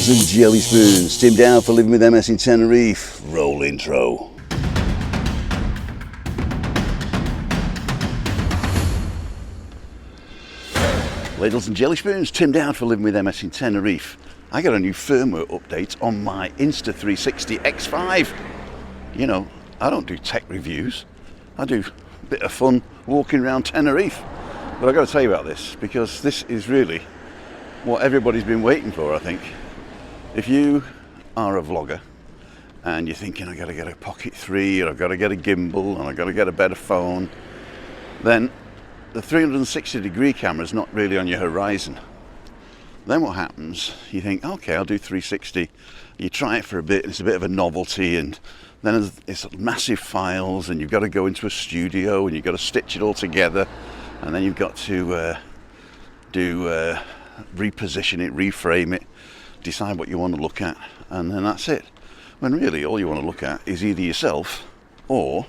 Ladles and jelly spoons. Tim down for living with MS in Tenerife. Roll intro. Ladles and jelly spoons. Tim down for living with MS in Tenerife. I got a new firmware update on my Insta360 X5. You know, I don't do tech reviews. I do a bit of fun walking around Tenerife. But I've got to tell you about this because this is really what everybody's been waiting for, I think. If you are a vlogger and you're thinking, I've got to get a Pocket 3 or I've got to get a gimbal and I've got to get a better phone, then the 360-degree camera is not really on your horizon. Then what happens, you think, okay, I'll do 360. You try it for a bit, and it's a bit of a novelty, and then it's massive files, and you've got to go into a studio, and you've got to stitch it all together, and then you've got to reposition it, reframe it, decide what you want to look at, and then that's it. When really all you want to look at is either yourself or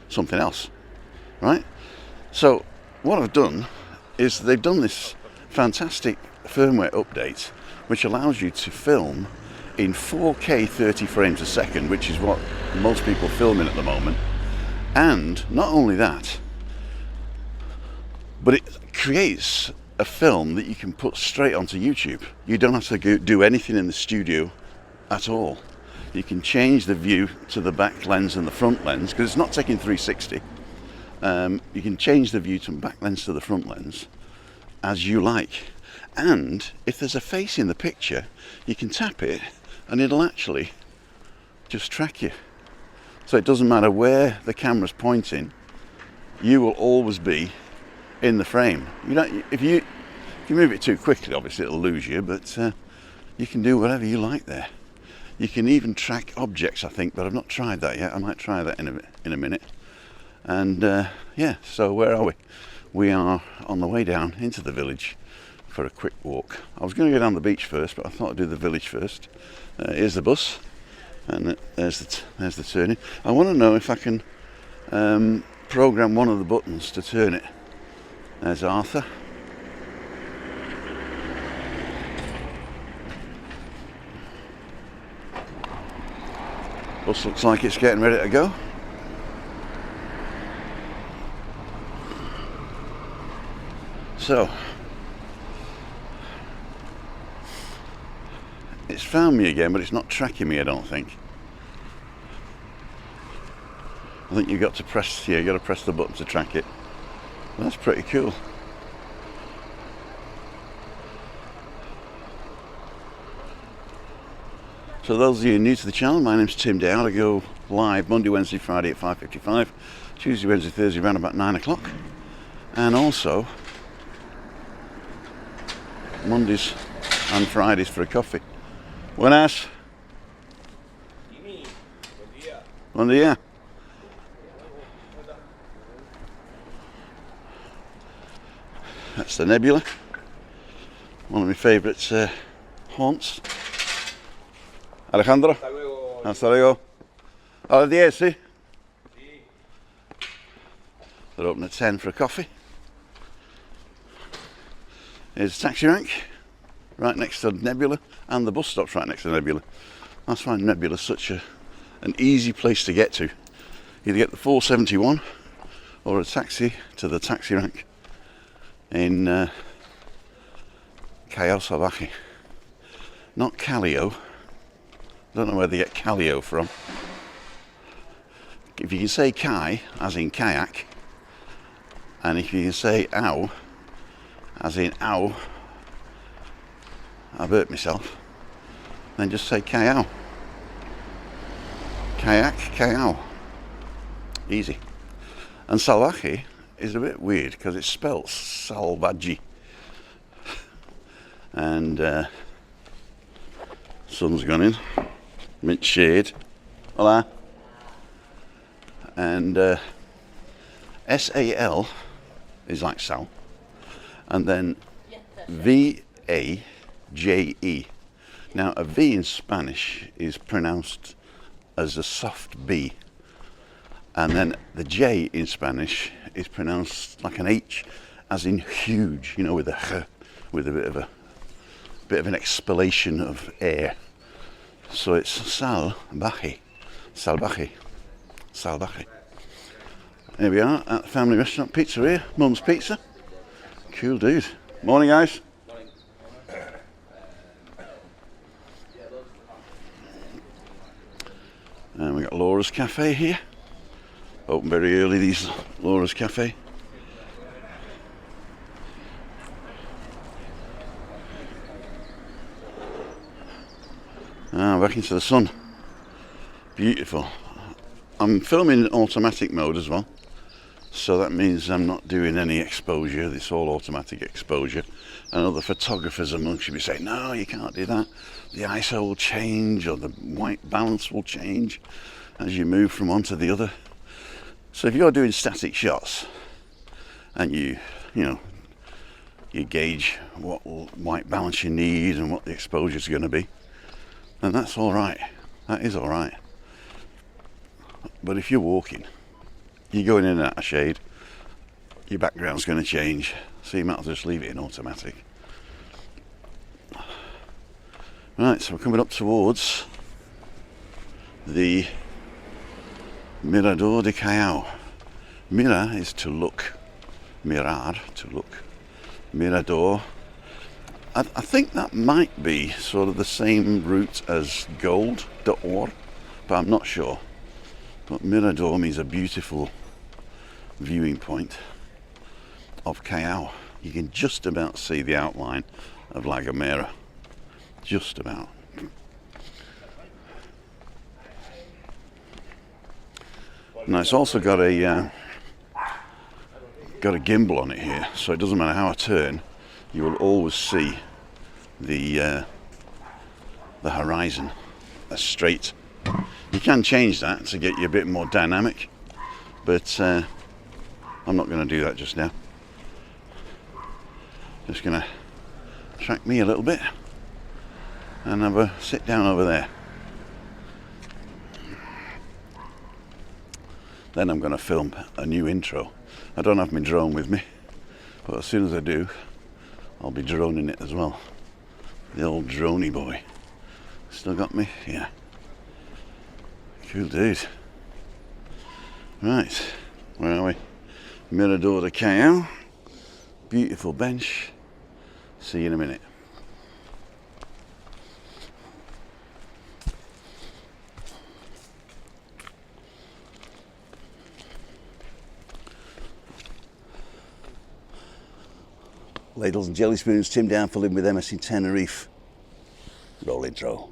something else, right? So what I've done is they've done this fantastic firmware update which allows you to film in 4K 30 frames a second, which is what most people film in at the moment. And not only that, but it creates a film that you can put straight onto YouTube. You don't have to do anything in the studio at all. You can change the view to the back lens and the front lens because it's not taking 360. You can change the view to back lens to the front lens as you like, and if there's a face in the picture you can tap it and it'll actually just track you, so it doesn't matter where the camera's pointing, you will always be in the frame. You don't, if you move it too quickly, obviously it'll lose you, but you can do whatever you like there. You can even track objects, I think, but I've not tried that yet. I might try that in a minute. And yeah, so where are we? We are on the way down into the village for a quick walk. I was going to go down the beach first, but I thought I'd do the village first. Here's the bus, and there's the turning. I want to know if I can program one of the buttons to turn it. There's Arthur. Bus looks like it's getting ready to go. So, it's found me again, but it's not tracking me, I don't think. I think you've got to press, yeah, you've got to press the button to track it. Well, that's pretty cool. So those of you new to the channel, my name's Tim Dowd. I go live Monday, Wednesday, Friday at 5:55, Tuesday, Wednesday, Thursday around about 9 o'clock, and also Mondays and Fridays for a coffee. Buenas. Buen día. That's the Nebula, one of my favourite haunts. Alejandro. Hasta luego. A las 10, sí? They're open at 10 for a coffee. Here's a taxi rank right next to Nebula, and the bus stop's right next to Nebula. That's why Nebula's such an easy place to get to. Either get the 471 or a taxi to the taxi rank in Callao Salvaje. Not Callao. I don't know where they get Callao from. If you can say kai, as in kayak, and if you can say ow, as in ow, I've hurt myself, then just say Callao. Kayak, Callao. Easy. And Salvaje is a bit weird because it's spelt Salvaje. And sun's gone in. Mint shade. Hola. And S-A-L is like Sal. And then V-A-J-E. Now a V in Spanish is pronounced as a soft B. And then the J in Spanish is pronounced like an H, as in huge, you know, with a H, with a bit of bit of an expellation of air. So it's Salvaje. Here we are at the family restaurant pizzeria, Mum's Pizza. Cool dude. Morning, guys. Morning. And we got Laura's Cafe here. Open very early, these Laura's Cafe. Back into the sun. Beautiful. I'm filming in automatic mode as well, so that means I'm not doing any exposure. It's all automatic exposure. I know the photographers amongst you be saying, no, you can't do that. The ISO will change, or the white balance will change as you move from one to the other. So if you're doing static shots and you gauge what white balance you need and what the exposure is going to be, then that's all right. That is all right. But if you're walking, you're going in and out of shade, your background's going to change, so you might as well just leave it in automatic. Right, so we're coming up towards the Mirador de Callao. Mira is to look, mirar, to look, Mirador. I think that might be sort of the same root as gold, d'or, but I'm not sure. But Mirador means a beautiful viewing point of Callao. You can just about see the outline of La Gomera. Just about. Now it's also got a gimbal on it here, so it doesn't matter how I turn, you will always see the horizon as straight. You can change that to get you a bit more dynamic, but I'm not going to do that just now. Just going to track me a little bit and have a sit down over there. Then I'm going to film a new intro. I don't have my drone with me, but as soon as I do, I'll be droning it as well. The old droney boy. Still got me? Yeah. Cool dude. Right, where are we? Mirador de Callao. Beautiful bench. See you in a minute. Ladles and jelly spoons, Tim down for living with MS in Tenerife. Roll intro.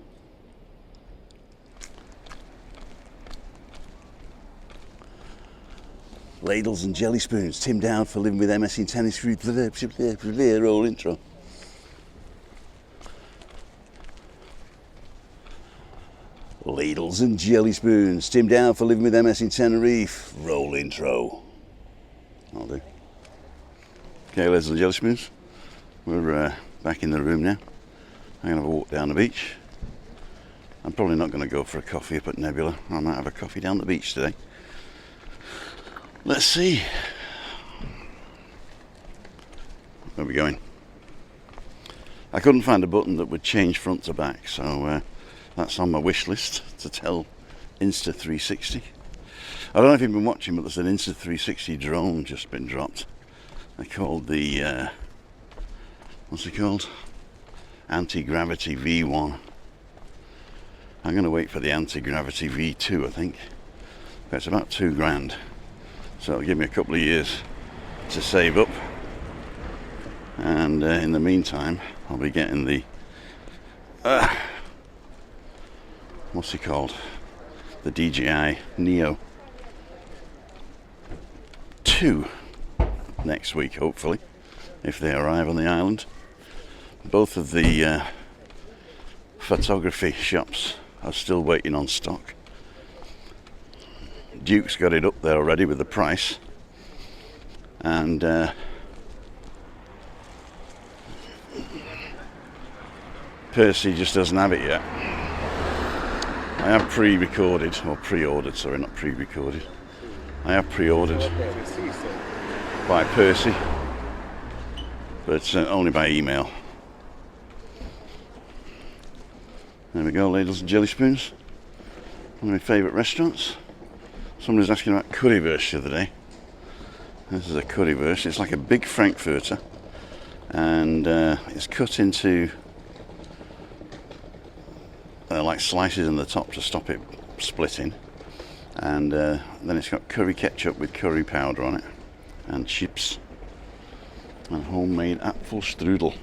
Ladles and jelly spoons, Tim down for living with MS in Tenerife. Roll intro. Ladles and jelly spoons, Tim down for living with MS in Tenerife. Roll intro. I'll do. Okay, ladles and jelly spoons. We're back in the room now. I'm going to have a walk down the beach. I'm probably not going to go for a coffee up at Nebula. I might have a coffee down the beach today. Let's see. Where are we going? I couldn't find a button that would change front to back, so that's on my wish list to tell Insta360. I don't know if you've been watching, but there's an Insta360 drone just been dropped. They're called the, what's it called? Anti-gravity V1. I'm going to wait for the anti-gravity V2, I think. But it's about £2,000. So it'll give me a couple of years to save up. And in the meantime, I'll be getting the, what's it called? The DJI Neo 2 next week, hopefully, if they arrive on the island. Both of the photography shops are still waiting on stock. Duke's got it up there already with the price, and Percy just doesn't have it yet. I have pre-recorded, or pre-ordered, sorry, not pre-recorded. I have pre-ordered by Percy, but only by email. There we go, ladles and jelly spoons. One of my favourite restaurants. Somebody was asking about currywurst the other day. This is a currywurst. It's like a big frankfurter, and it's cut into like slices in the top to stop it splitting, and then it's got curry ketchup with curry powder on it, and chips, and homemade apple strudel.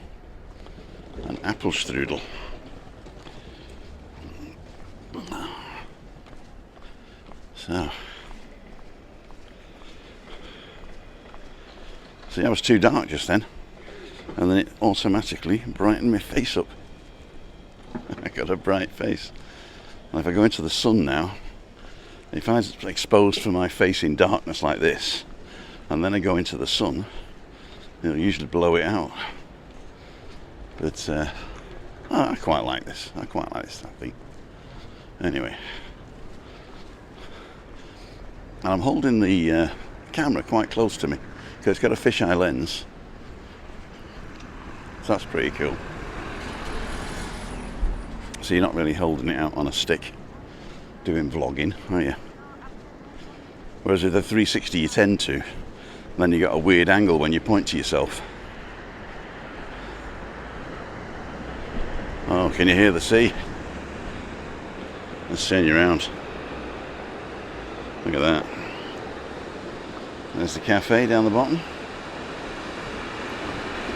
An apple strudel. So, see, I was too dark just then, and then it automatically brightened my face up. I got a bright face. And if I go into the sun now, if I'm exposed for my face in darkness like this, and then I go into the sun, it'll usually blow it out. But I quite like this. I quite like this thing. Anyway. And I'm holding the camera quite close to me because it's got a fisheye lens. So that's pretty cool. So you're not really holding it out on a stick doing vlogging, are you? Whereas with the 360 you tend to. Then you got a weird angle when you point to yourself. Oh, can you hear the sea? Let's turn you around. Look at that. There's the cafe down the bottom.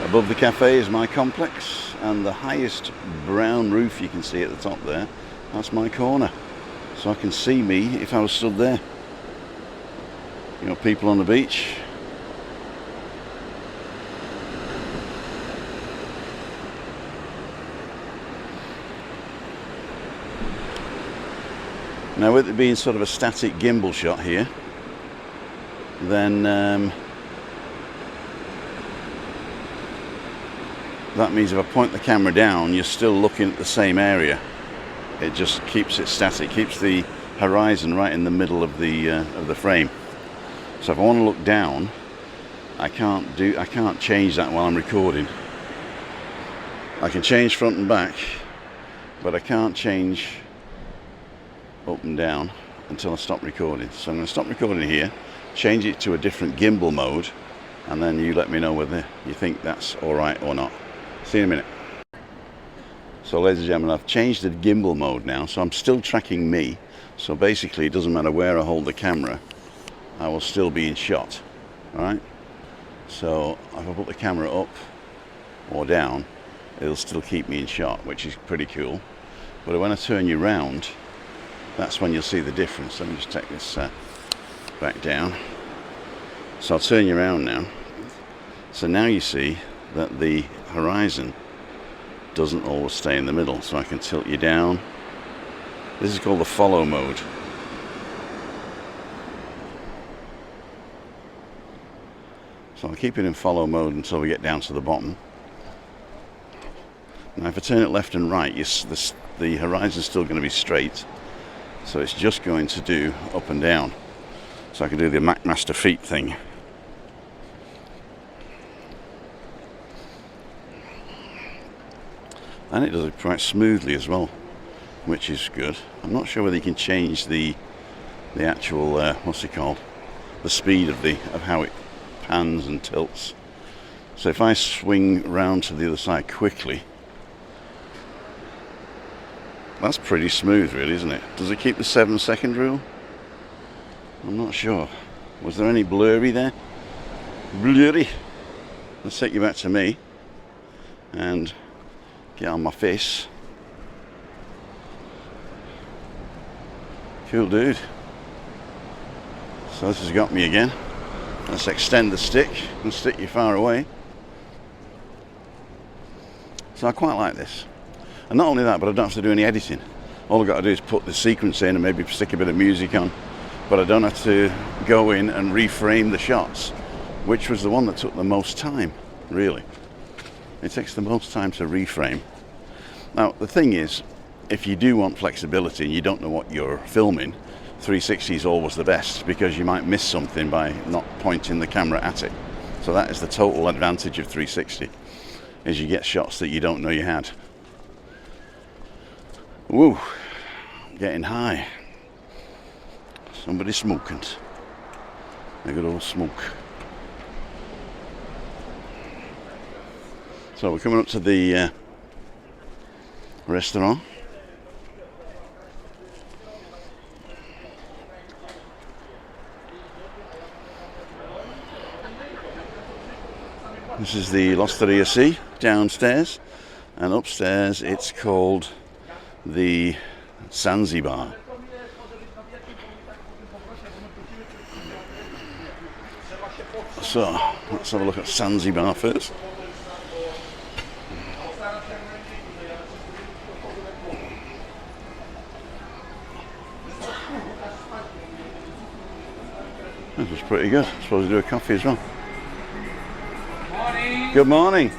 Above the cafe is my complex, and the highest brown roof you can see at the top there, that's my corner. So I can see me if I was stood there. You know, people on the beach. Now, with it being sort of a static gimbal shot here, then that means if I point the camera down, you're still looking at the same area. It just keeps it static, keeps the horizon right in the middle of the frame. So if I want to look down, I can't change that while I'm recording. I can change front and back, but I can't change up and down until I stop recording. So I'm going to stop recording here, change it to a different gimbal mode, and then you let me know whether you think that's alright or not. See you in a minute. So ladies and gentlemen, I've changed the gimbal mode now, so I'm still tracking me. So basically it doesn't matter where I hold the camera, I will still be in shot. Alright? So if I put the camera up or down, it'll still keep me in shot, which is pretty cool. But when I turn you round, that's when you'll see the difference. Let me just take this back down. So I'll turn you around now. So now you see that the horizon doesn't always stay in the middle. So I can tilt you down. This is called the follow mode. So I'll keep it in follow mode until we get down to the bottom. Now if I turn it left and right, the horizon's still going to be straight. So it's just going to do up and down. So I can do the McMaster feet thing. And it does it quite smoothly as well, which is good. I'm not sure whether you can change the actual, what's it called? The speed of how it pans and tilts. So if I swing round to the other side quickly, that's pretty smooth really, isn't it? Does it keep the 7-second rule? I'm not sure. Was there any blurry there? Blurry. Let's take you back to me and get on my face. Cool dude. So this has got me again. Let's extend the stick and stick you far away. So I quite like this. And not only that, but I don't have to do any editing. All I've got to do is put the sequence in and maybe stick a bit of music on. But I don't have to go in and reframe the shots, which was the one that took the most time, really. It takes the most time to reframe. Now, the thing is, if you do want flexibility and you don't know what you're filming, 360 is always the best, because you might miss something by not pointing the camera at it. So that is the total advantage of 360, is you get shots that you don't know you had. Woo, getting high. Somebody's smoking. A good old smoke. So we're coming up to the restaurant. This is the L'Osteria C downstairs, and upstairs it's called the Zanzibar. So let's have a look at Zanzibar first. This was pretty good. I suppose to do a coffee as well. Morning. Good morning.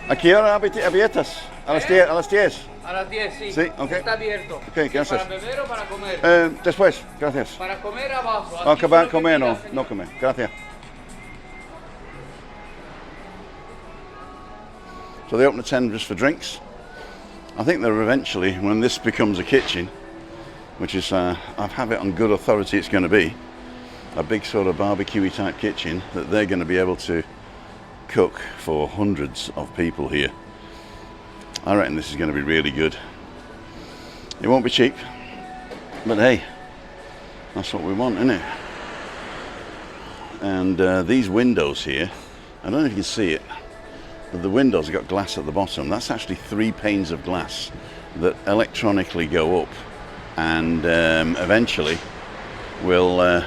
¿A qué hora abiertas? A las 10. A las 10. A las 10, sí. Sí, ok. Está abierto. Ok, gracias. ¿Para beber o para comer? Después, gracias. Para comer abajo. No, Aquí solo comer no, bebida, señor. no comer. Gracias. So they open at 10 just for drinks. I think they're eventually, when this becomes a kitchen, which is, I have it on good authority it's going to be, a big sort of barbecue-y type kitchen, that they're going to be able to cook for hundreds of people here. I reckon this is going to be really good. It won't be cheap, but hey, that's what we want, isn't it? And these windows here, I don't know if you can see it, but the windows have got glass at the bottom. That's actually 3 panes of glass that electronically go up, and eventually we'll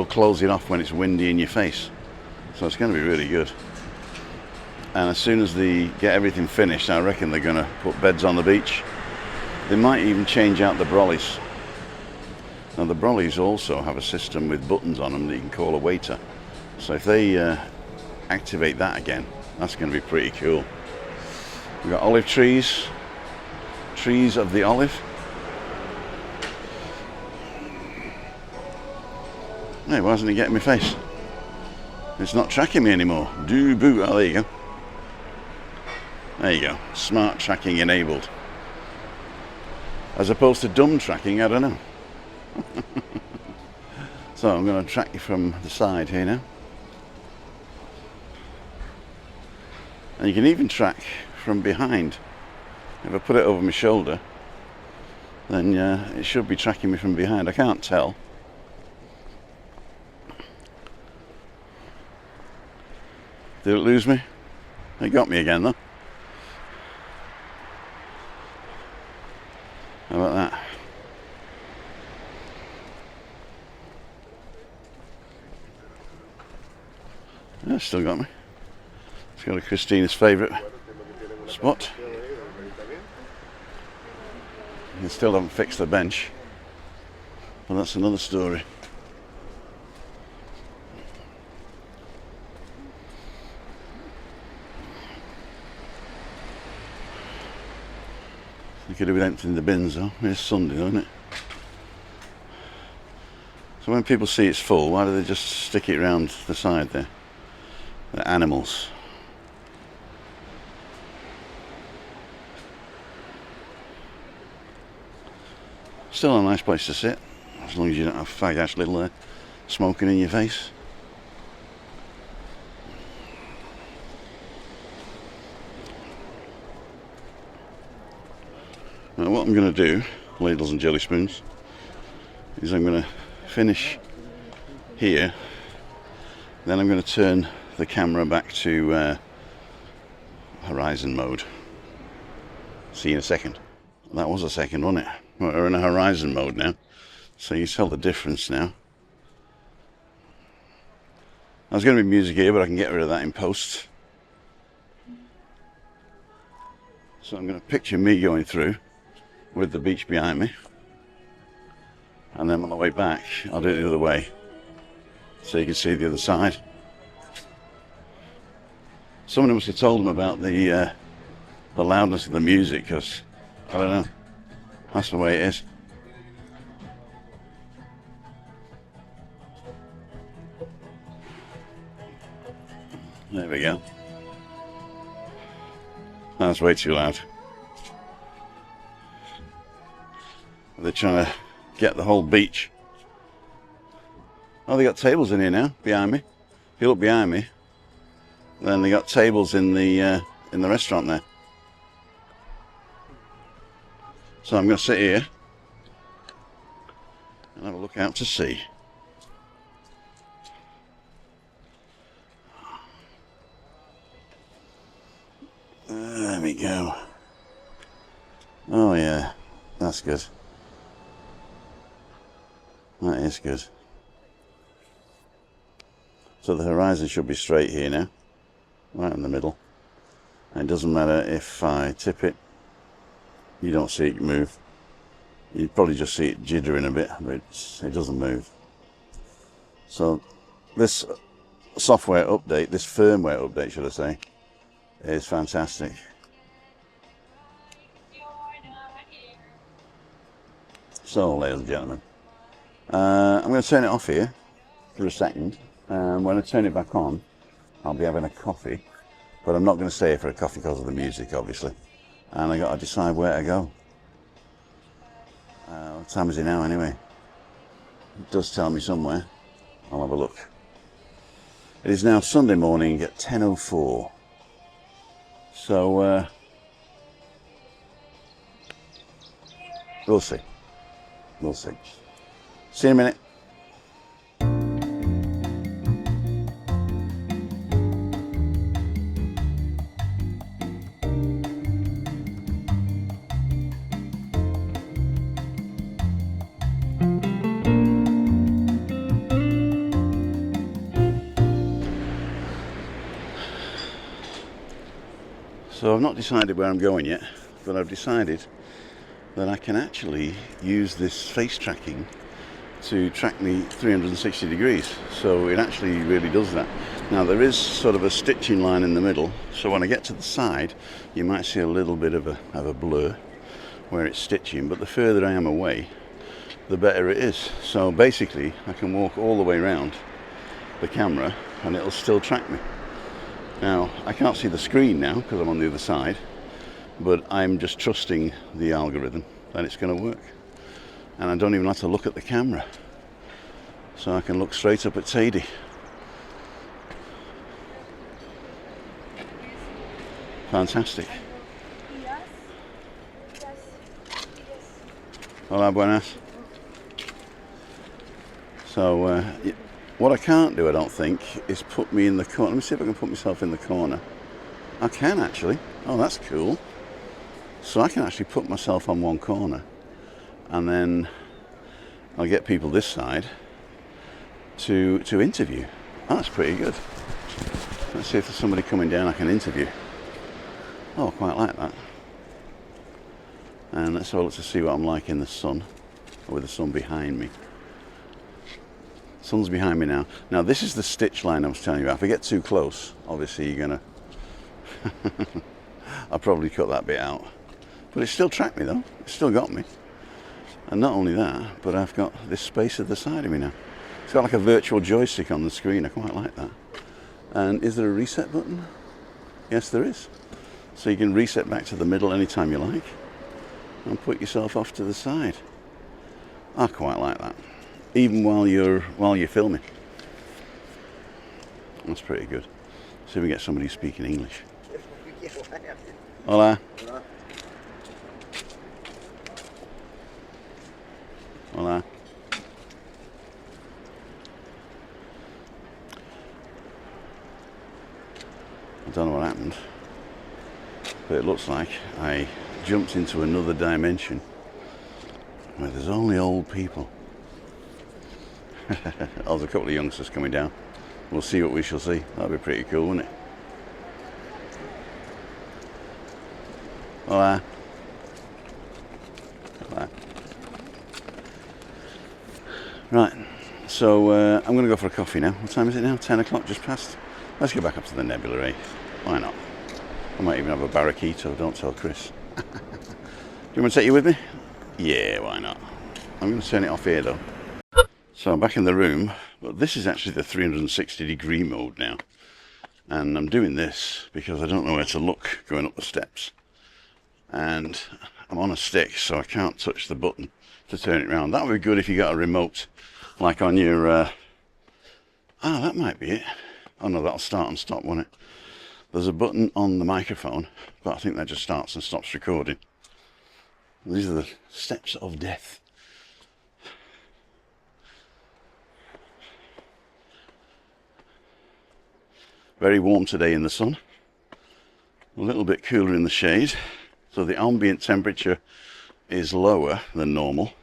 close it off when it's windy in your face. So it's going to be really good. And as soon as they get everything finished, I reckon they're going to put beds on the beach. They might even change out the brollies. Now the brollies also have a system with buttons on them that you can call a waiter. So if they activate that again, that's going to be pretty cool. We've got olive trees, trees of the olive. Hey, why isn't it getting my face? It's not tracking me anymore. Do boo. Oh, there you go. There you go. Smart tracking enabled. As opposed to dumb tracking, I don't know. So I'm going to track you from the side here now. And you can even track from behind. If I put it over my shoulder, then it should be tracking me from behind. I can't tell. Did it lose me? It got me again though. How about that? Yeah, still got me. It's got a Christina's favourite spot. They still haven't fixed the bench, but that's another story. You could have emptied the bins though. It's Sunday, isn't it? So when people see it's full, why do they just stick it around the side there? They're animals. Still a nice place to sit, as long as you don't have fag-ass little smoking in your face. Now what I'm going to do, ladles and jelly spoons, is I'm going to finish here, then I'm going to turn the camera back to horizon mode. See you in a second. That was a second, wasn't it? We're in a horizon mode now, so you tell the difference now. There's going to be music here, but I can get rid of that in post. So I'm going to picture me going through with the beach behind me, and then on the way back I'll do it the other way so you can see the other side. Somebody must have told them about the loudness of the music, because I don't know, that's the way it is. There we go. That's way too loud. They're trying to get the whole beach. Oh, they got tables in here now, behind me. If you look behind me, then they got tables in the restaurant there. So I'm going to sit here and have a look out to sea. There we go. Oh yeah, that's good. That is good. So the horizon should be straight here now, right in the middle. And it doesn't matter if I tip it, you don't see it move. You'd probably just see it jittering a bit, but it doesn't move. So this software update, this firmware update should I say, is fantastic. So ladies and gentlemen, I'm going to turn it off here for a second, and when I turn it back on I'll be having a coffee, but I'm not going to stay here for a coffee because of the music obviously, and I got to decide where to go. What time is it now anyway? It does tell me somewhere. I'll have a look. It is now Sunday morning at 10:04. So we'll see. We'll see. See you in a minute. So I've not decided where I'm going yet, but I've decided that I can actually use this face tracking to track me 360 degrees. So it actually really does that. Now there is sort of a stitching line in the middle, so when I get to the side you might see a little bit of a blur where it's stitching, but the further I am away the better it is. So basically I can walk all the way around the camera and it'll still track me. Now, I can't see the screen now because I'm on the other side, but I'm just trusting the algorithm that it's going to work. And I don't even have to look at the camera. So I can look straight up at Sadie. Fantastic. Hola, buenas. So, what I can't do, I don't think, is put me in the corner. Let me see if I can put myself in the corner. I can actually. Oh, that's cool. So I can actually put myself on one corner and then I'll get people this side to interview. Oh, that's pretty good. Let's see if there's somebody coming down I can interview. Oh, I quite like that. And let's have a look to see what I'm like in the sun, or with the sun behind me. Sun's behind me now. Now this is the stitch line I was telling you about. If I get too close, obviously you're gonna I'll probably cut that bit out. But it still tracked me though. It still got me. And not only that, but I've got this space at the side of me now. It's got like a virtual joystick on the screen. I quite like that. And is there a reset button? Yes, there is. So you can reset back to the middle anytime you like and put yourself off to the side. I quite like that. Even while you're filming. That's pretty good. See if we get somebody speaking English. Hola. Hola. I don't know what happened, but it looks like I jumped into another dimension where there's only old people. There's a couple of youngsters coming down. We'll see what we shall see. That'd be pretty cool, wouldn't it? Hola. Hola. Right, so I'm going to go for a coffee now. What time is it now? 10 o'clock, just past. Let's go back up to the Nebula, eh? Why not? I might even have a barraquito, don't tell Chris. Do you want to take you with me? Yeah, why not? I'm going to turn it off here though. So I'm back in the room, but this is actually the 360 degree mode now. And I'm doing this because I don't know where to look going up the steps. And I'm on a stick, so I can't touch the button to turn it around. That would be good if you got a remote, like on your... that might be it. Oh no, that'll start and stop, won't it? There's a button on the microphone, but I think that just starts and stops recording. These are the steps of death. Very warm today in the sun. A little bit cooler in the shade. So the ambient temperature is lower than normal,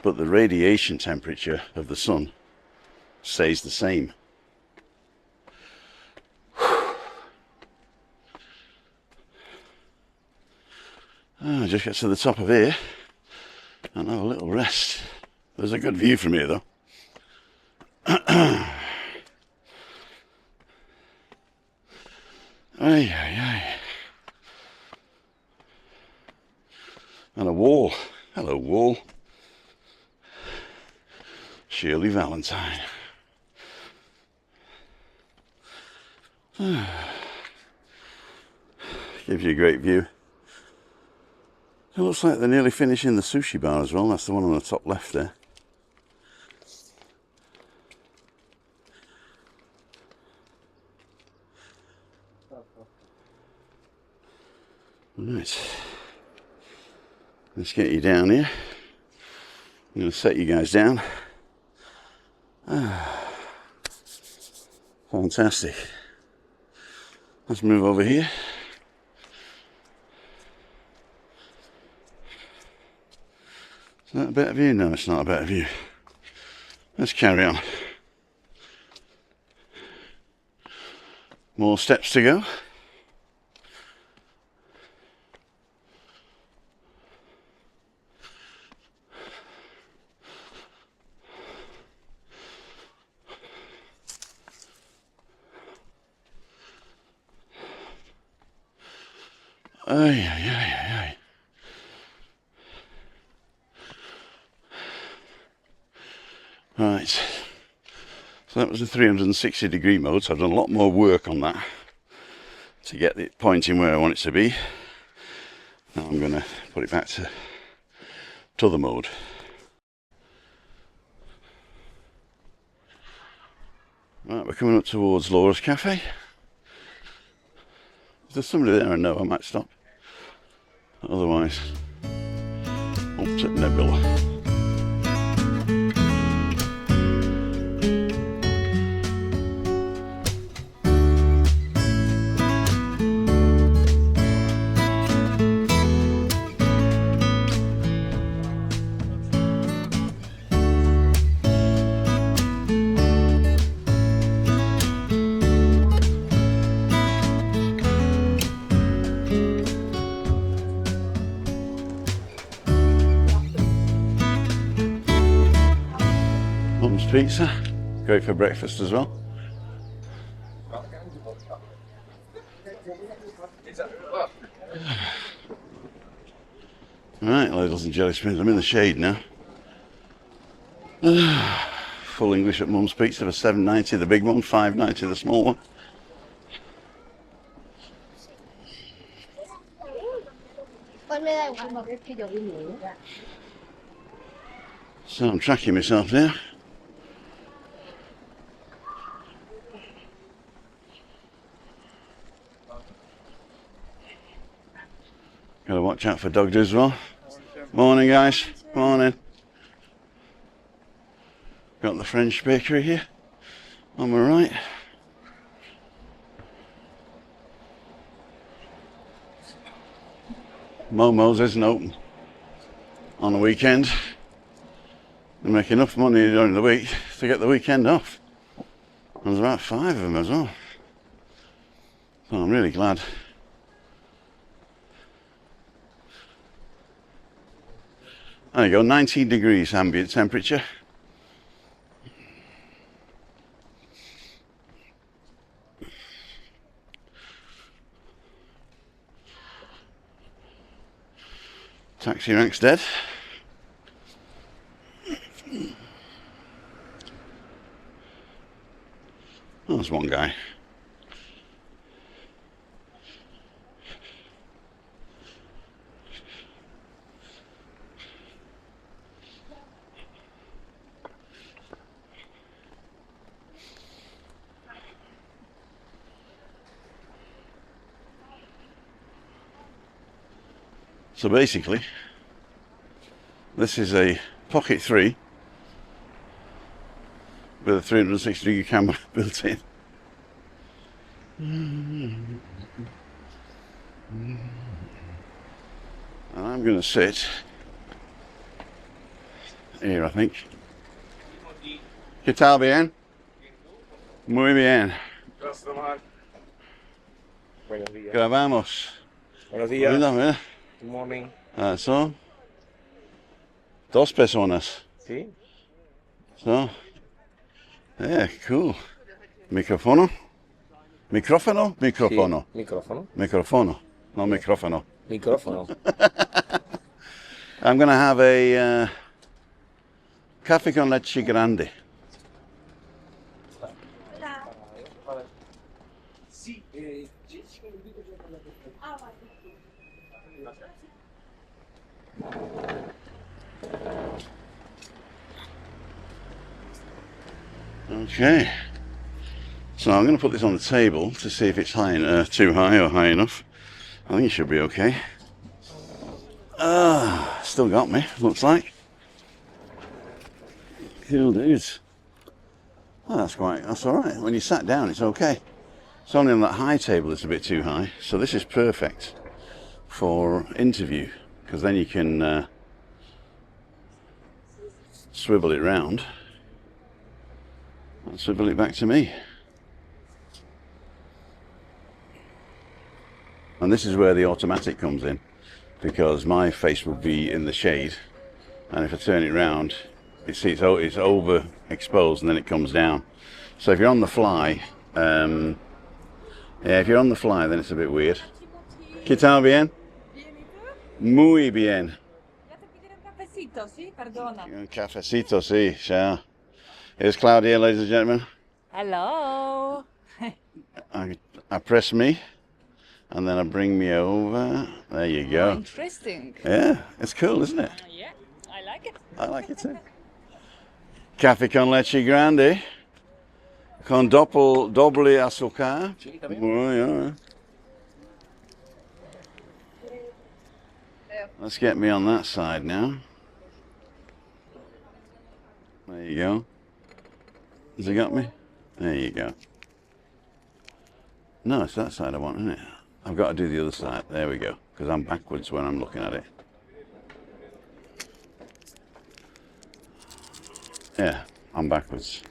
but the radiation temperature of the sun stays the same. Just get to the top of here and have a little rest. There's a good view from here though. Ay, ay, ay. And a wall. Hello, wall. Shirley Valentine. Gives you a great view. It looks like they're nearly finishing the sushi bar as well. That's the one on the top left there. Right. Let's get you down here. I'm going to set you guys down. Fantastic. Let's move over here. Is that a better view? No, it's not a better view. Let's carry on. More steps to go. Ay, ay, ay, ay. Right, so that was the 360 degree mode, so I've done a lot more work on that to get it pointing where I want it to be. Now I'm going to put it back to the mode. Right, we're coming up towards Laura's Cafe. If there's somebody there I know, I might stop. Otherwise, up to Nebula. Pizza, great for breakfast as well. Right, ladles and jelly spoons. I'm in the shade now. Full English at Mum's Pizza for $7.90, the big one, $5.90 the small one. So I'm tracking myself now. Gotta watch out for dog as well. Morning guys, morning. Got the French bakery here on my right. Momo's isn't open on the weekend. They make enough money during the week to get the weekend off. And there's about 5 of them as well. So I'm really glad. There you go, 19 degrees ambient temperature. Taxi rank's dead. Oh, there's one guy. So basically, this is a Pocket 3 with a 360 degree camera built in. And I'm going to sit here, I think. ¿Qué tal, bien? Muy bien. Buenos días. Grabamos. Buenos días. Mira. Good morning. Eso. Dos personas. ¿Sí? So. Yeah, cool. Micrófono. Micrófono? Micrófono. Sí. Micrófono. Micrófono. No micrófono. Micrófono. I'm going to have a café con leche grande. Sí. Okay. So I'm going to put this on the table to see if it's too high or high enough. I think it should be okay. Still got me, looks like. Cool dudes. Oh, that's alright. When you sat down, it's okay. It's only on that high table that's a bit too high. So this is perfect for interview, because then you can swivel it round and swivel it back to me. And this is where the automatic comes in, because my face would be in the shade, and if I turn it round, it's overexposed and then it comes down. So if you're on the fly, then it's a bit weird. ¿Qué tal bien? Muy bien. Ya te pidieron cafecito, ¿sí? Perdona. Un cafecito, sí, ya. Here's Claudia, ladies and gentlemen. Hello. I press me, and then I bring me over. There you go. Interesting. Yeah, it's cool, isn't it? Yeah, I like it. I like it too. Café con leche grande, con doble azúcar. Sí, también. Muy bien. Let's get me on that side now. There you go. Has he got me? There you go. No, it's that side I want, isn't it? I've got to do the other side. There we go. Because I'm backwards when I'm looking at it. Yeah, I'm backwards.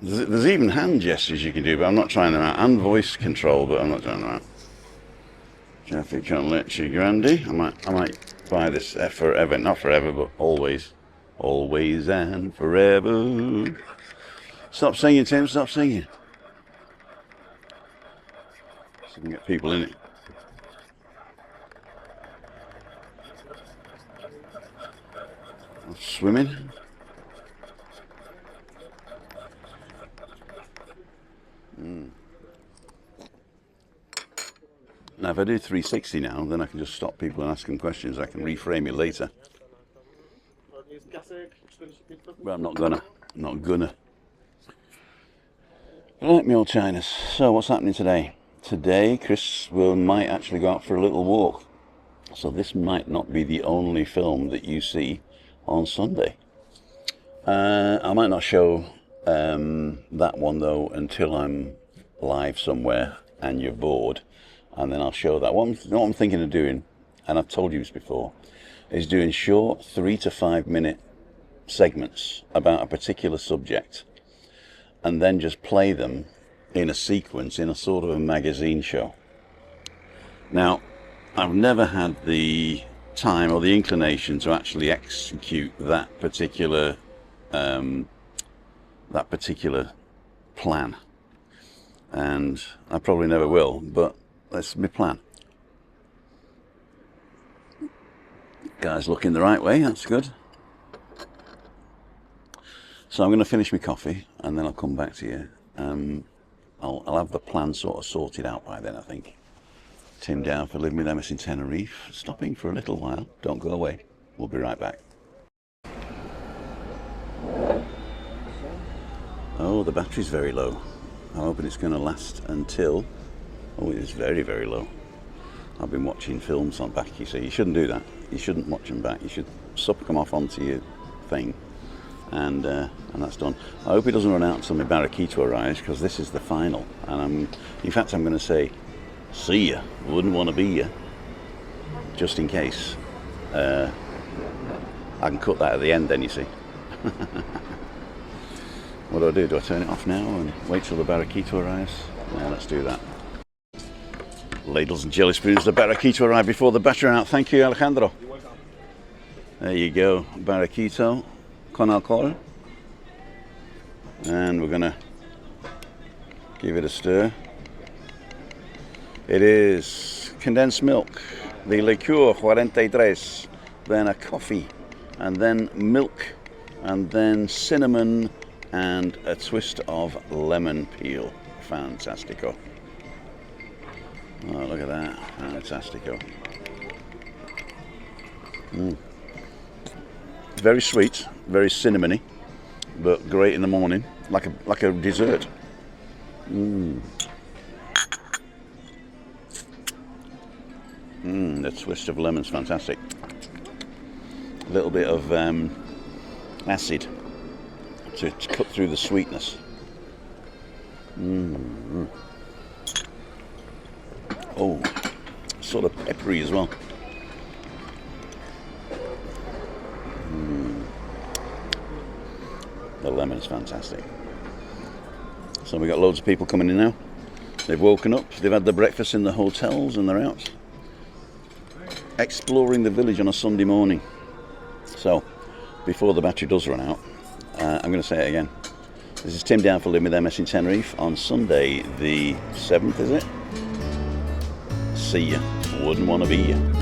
There's even hand gestures you can do, but I'm not trying them out. And voice control, but I'm not trying them out. Café con leche grande. I might buy this forever. Not forever, but always. Always and forever. Stop singing, Tim. Stop singing. So we can get people in it. Swimming. Now if I do 360 now, then I can just stop people and ask them questions. I can reframe it later. But I'm not gonna. Right, me old Chinas. So what's happening today? Today Chris might actually go out for a little walk. So this might not be the only film that you see on Sunday. I might not show that one though until I'm live somewhere and you're bored, and then I'll show that. What I'm thinking of doing, and I've told you this before, is doing short 3 to 5 minute segments about a particular subject, and then just play them in a sequence in a sort of a magazine show. Now, I've never had the time or the inclination to actually execute that particular plan, and I probably never will, but that's my plan. Guys looking the right way, that's good. So I'm going to finish my coffee and then I'll come back to you. I'll have the plan sort of sorted out by then, I think. Tim down for living with Emma in Tenerife, stopping for a little while. Don't go away. We'll be right back. Oh, the battery's very low. I'm hoping it's going to last until... Oh, it is very, very low. I've been watching films on back, you see. You shouldn't do that. You shouldn't watch them back. You should come off onto your thing, and that's done. I hope it doesn't run out until my barraquito arrives, because this is the final. And in fact, I'm going to say, see ya, wouldn't want to be ya, just in case. I can cut that at the end then, you see. What do? Do I turn it off now and wait till the barraquito arrives? Yeah, let's do that. Ladles and jelly spoons, the barraquito arrived before the battery ran out. Thank you, Alejandro. You're welcome. There you go, barraquito con alcohol. And we're gonna give it a stir. It is condensed milk, the liqueur 43, then a coffee, and then milk, and then cinnamon, and a twist of lemon peel. Fantastico. Oh, look at that. Fantastico. Very sweet, very cinnamony, but great in the morning, like a dessert. The twist of lemon's fantastic. A little bit of acid to cut through the sweetness. Oh, sort of peppery as well. The lemon is fantastic. So we got loads of people coming in now. They've woken up, they've had their breakfast in the hotels, and they're out exploring the village on a Sunday morning. So, before the battery does run out, I'm going to say it again. This is Tim down for Live with MS in Tenerife on Sunday the 7th, is it? See ya. Wouldn't want to be ya.